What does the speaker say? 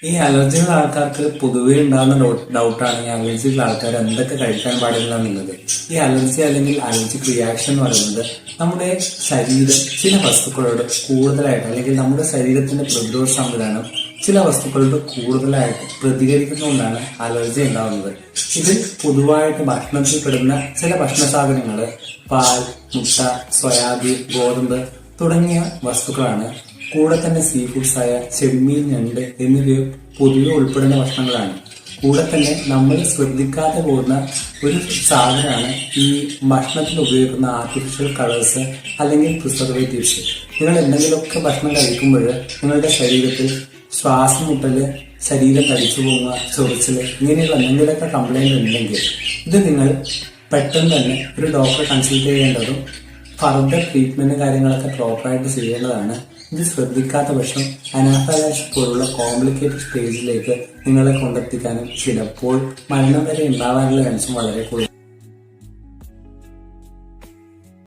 ഈ അലർജിയുള്ള ആൾക്കാർക്ക് പൊതുവേ ഉണ്ടാകുന്ന ഡൗട്ടാണ് ഈ അലർജിയുള്ള ആൾക്കാർ എന്തൊക്കെ കഴിക്കാൻ പാടില്ല എന്നുള്ളത്. ഈ അലർജി അല്ലെങ്കിൽ അലർജിക് റിയാക്ഷൻ എന്ന് പറയുന്നത് നമ്മുടെ ശരീരം ചില വസ്തുക്കളോട് കൂടുതലായിട്ട് അല്ലെങ്കിൽ നമ്മുടെ ശരീരത്തിന്റെ പ്രതിരോധ സംവിധാനം ചില വസ്തുക്കളോട് കൂടുതലായിട്ട് പ്രതികരിക്കുന്നതുകൊണ്ടാണ് അലർജി ഉണ്ടാകുന്നത്. ഇതിൽ പൊതുവായിട്ട് ഭക്ഷണത്തിൽ പെടുന്ന ചില ഭക്ഷണ സാധനങ്ങള് പാൽ, മുട്ട, സോയാബീൻ, ഗോതമ്പ് തുടങ്ങിയ വസ്തുക്കളാണ്. കൂടെ തന്നെ സീ ഫുഡ്സ് ആയ ചെമ്മീൻ, ഞണ്ട് എന്നിവയും പൊതുവെ ഉൾപ്പെടുന്ന ഭക്ഷണങ്ങളാണ്. കൂടെ തന്നെ നമ്മൾ ശ്രദ്ധിക്കാതെ പോകുന്ന ഒരു സാധനമാണ് ഈ ഭക്ഷണത്തിൽ ഉപയോഗിക്കുന്ന ആർട്ടിഫിഷ്യൽ കളേഴ്സ് അല്ലെങ്കിൽ പ്രിസർവേറ്റീവ്സ്. നിങ്ങൾ എന്തെങ്കിലുമൊക്കെ ഭക്ഷണം കഴിക്കുമ്പോൾ നിങ്ങളുടെ ശരീരത്തിൽ ശ്വാസം മുട്ടല്, ശരീരം തടിച്ചു പോകുക, ചൊറിച്ചില് ഇങ്ങനെയുള്ള എന്തെങ്കിലുമൊക്കെ കംപ്ലൈന്റ് ഉണ്ടെങ്കിൽ ഇത് നിങ്ങൾ പെട്ടെന്ന് തന്നെ ഒരു ഡോക്ടറെ കൺസൾട്ട് ചെയ്യേണ്ടതും ഫർദർ ട്രീറ്റ്മെന്റ് കാര്യങ്ങളൊക്കെ പ്രോപ്പറായിട്ട് ചെയ്യേണ്ടതാണ്. ഇത് ശ്രദ്ധിക്കാത്ത പക്ഷം അനാഫൈലാക്സിസ് പോലുള്ള കോംപ്ലിക്കേറ്റഡ് സ്റ്റേജിലേക്ക് നിങ്ങളെ കൊണ്ടെത്തിക്കാനും ചിലപ്പോൾ മരണം വരെ ഉണ്ടാവാനുള്ള ചാൻസും വളരെ കൂടുതൽ.